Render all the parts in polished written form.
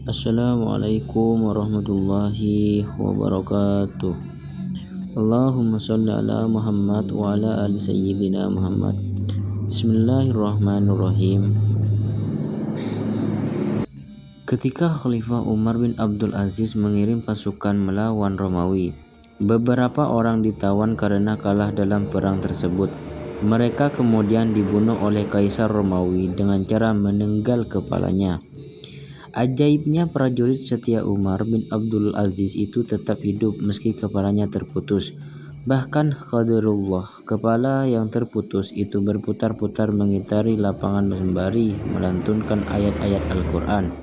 Assalamualaikum warahmatullahi wabarakatuh. Allahumma sholli ala Muhammad wa ala ali sayyidina Muhammad. Bismillahirrahmanirrahim. Ketika Khalifah Umar bin Abdul Aziz mengirim pasukan melawan Romawi, beberapa orang ditawan karena kalah dalam perang tersebut. Mereka kemudian dibunuh oleh Kaisar Romawi dengan cara menenggal kepalanya. Ajaibnya, prajurit setia Umar bin Abdul Aziz itu tetap hidup meski kepalanya terputus. Bahkan qadarullah, kepala yang terputus itu berputar-putar mengitari lapangan sembari melantunkan ayat-ayat Al-Quran.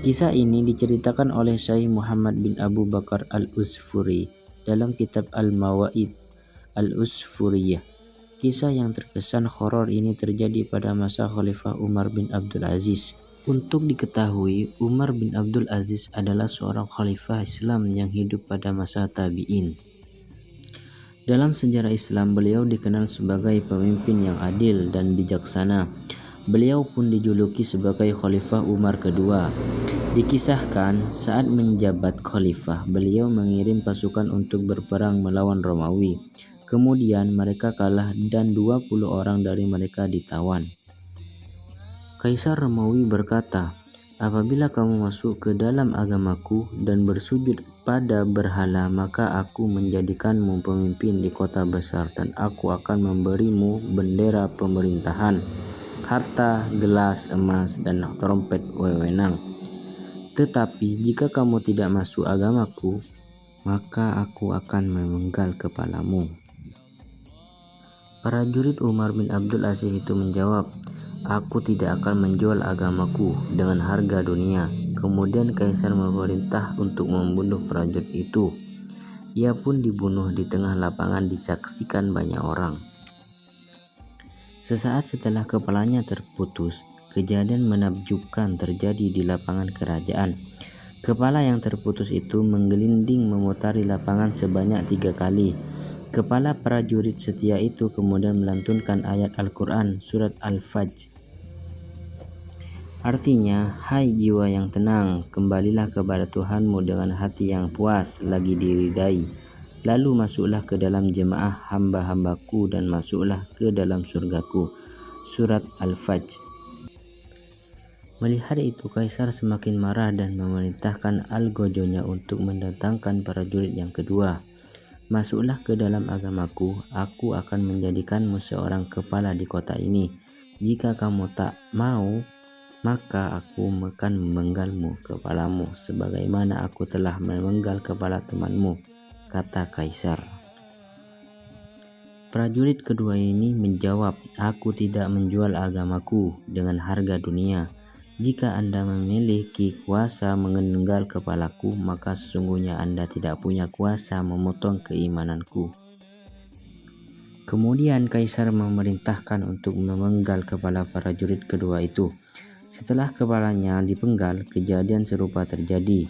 Kisah ini diceritakan oleh Syekh Muhammad bin Abu Bakar Al-Usfuri dalam kitab Al-Mawaid Al-Usfuriyah. Kisah yang terkesan horor ini terjadi pada masa Khalifah Umar bin Abdul Aziz. Untuk diketahui, Umar bin Abdul Aziz adalah seorang khalifah Islam yang hidup pada masa tabi'in. Dalam sejarah Islam, beliau dikenal sebagai pemimpin yang adil dan bijaksana. Beliau pun dijuluki sebagai Khalifah Umar kedua. Dikisahkan saat menjabat khalifah, beliau mengirim pasukan untuk berperang melawan Romawi. Kemudian mereka kalah dan 20 orang dari mereka ditawan. Kaisar Romawi berkata, "Apabila kamu masuk ke dalam agamaku dan bersujud pada berhala, maka aku menjadikanmu pemimpin di kota besar dan aku akan memberimu bendera pemerintahan, harta, gelas, emas, dan trompet wewenang. Tetapi jika kamu tidak masuk agamaku, maka aku akan memenggal kepalamu." Prajurit Umar bin Abdul Aziz itu menjawab, "Aku tidak akan menjual agamaku dengan harga dunia." Kemudian Kaisar memerintah untuk membunuh prajurit itu. Ia pun dibunuh di tengah lapangan disaksikan banyak orang. Sesaat setelah kepalanya terputus, kejadian menakjubkan terjadi di lapangan kerajaan. Kepala yang terputus itu menggelinding memutari lapangan sebanyak 3 kali. Kepala prajurit setia itu kemudian melantunkan ayat Al-Quran surat Al-Fajr. Artinya, "Hai jiwa yang tenang, kembalilah kepada Tuhanmu dengan hati yang puas lagi diridai. Lalu masuklah ke dalam jemaah hamba-hambaku dan masuklah ke dalam surgaku." Surat Al-Fajr. Melihat itu, Kaisar semakin marah dan memerintahkan Al-Gojonya untuk mendatangkan prajurit yang kedua. "Masuklah ke dalam agamaku, aku akan menjadikanmu seorang kepala di kota ini. Jika kamu tak mau, maka aku akan memenggalmu kepalamu sebagaimana aku telah memenggal kepala temanmu," kata Kaisar. Prajurit kedua ini menjawab, "Aku tidak menjual agamaku dengan harga dunia. Jika Anda memiliki kuasa menenggal kepalaku, maka sesungguhnya Anda tidak punya kuasa memotong keimananku." Kemudian Kaisar memerintahkan untuk memenggal kepala prajurit kedua itu. Setelah kepalanya dipenggal, kejadian serupa terjadi.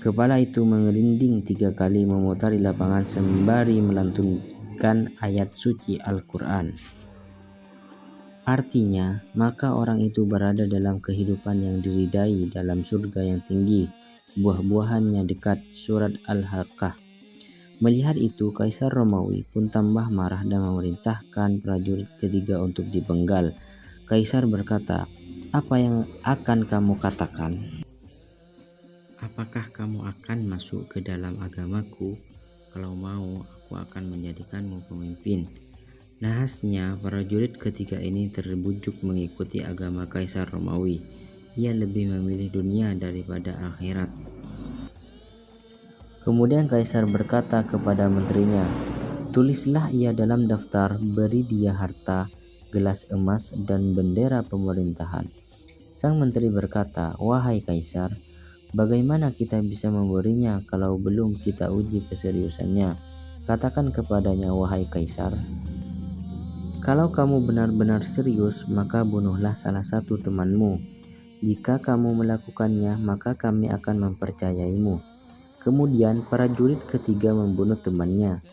Kepala itu menggelinding 3 kali memutari lapangan sembari melantunkan ayat suci Al-Quran. Artinya, maka orang itu berada dalam kehidupan yang diridai dalam surga yang tinggi, buah-buahannya dekat. Surat Al-Haqqah. Melihat itu, Kaisar Romawi pun tambah marah dan memerintahkan prajurit ketiga untuk dipenggal. Kaisar berkata, "Apa yang akan kamu katakan? Apakah kamu akan masuk ke dalam agamaku? Kalau mau, aku akan menjadikanmu pemimpin." Nahasnya, prajurit ketiga ini terbujuk mengikuti agama Kaisar Romawi. Ia lebih memilih dunia daripada akhirat. Kemudian Kaisar berkata kepada menterinya, "Tulislah ia dalam daftar, beri dia harta, gelas emas, dan bendera pemerintahan." Sang menteri berkata, "Wahai Kaisar, bagaimana kita bisa memberinya kalau belum kita uji keseriusannya? Katakan kepadanya, wahai Kaisar, kalau kamu benar-benar serius, maka bunuhlah salah satu temanmu. Jika kamu melakukannya, maka kami akan mempercayaimu." Kemudian prajurit ketiga membunuh temannya.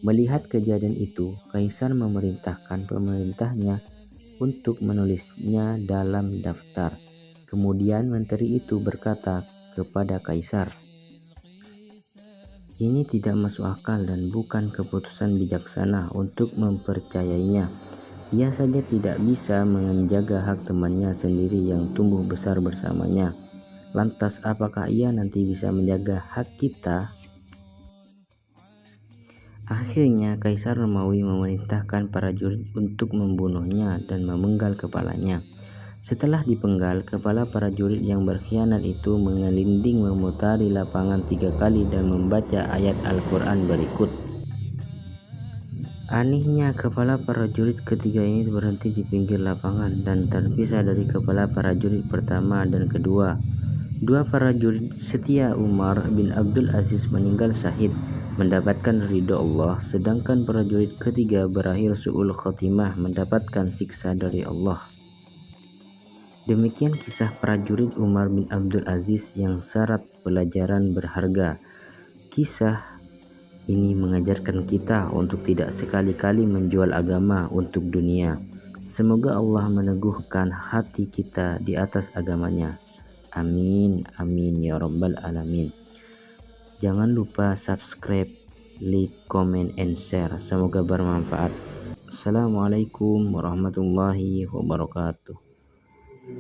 Melihat kejadian itu, Kaisar memerintahkan pemerintahnya untuk menulisnya dalam daftar. Kemudian menteri itu berkata kepada kaisar, "Ini tidak masuk akal dan bukan keputusan bijaksana untuk mempercayainya. Ia saja tidak bisa menjaga hak temannya sendiri yang tumbuh besar bersamanya. Lantas apakah ia nanti bisa menjaga hak kita?" Akhirnya Kaisar Romawi memerintahkan para prajurit untuk membunuhnya dan memenggal kepalanya. Setelah dipenggal, kepala para prajurit yang berkhianat itu mengelinding memutari lapangan 3 kali dan membaca ayat Al-Quran berikut. Anehnya, kepala para prajurit ketiga ini berhenti di pinggir lapangan dan terpisah dari kepala para prajurit pertama dan kedua. Dua prajurit setia Umar bin Abdul Aziz meninggal syahid, mendapatkan ridho Allah, sedangkan prajurit ketiga berakhir su'ul khotimah, mendapatkan siksa dari Allah. Demikian kisah prajurit Umar bin Abdul Aziz yang syarat pelajaran berharga. Kisah ini mengajarkan kita untuk tidak sekali-kali menjual agama untuk dunia. Semoga Allah meneguhkan hati kita di atas agamanya. Amin, amin ya rabbal alamin. Jangan lupa subscribe, like, comment, and share. Semoga bermanfaat. Assalamualaikum warahmatullahi wabarakatuh.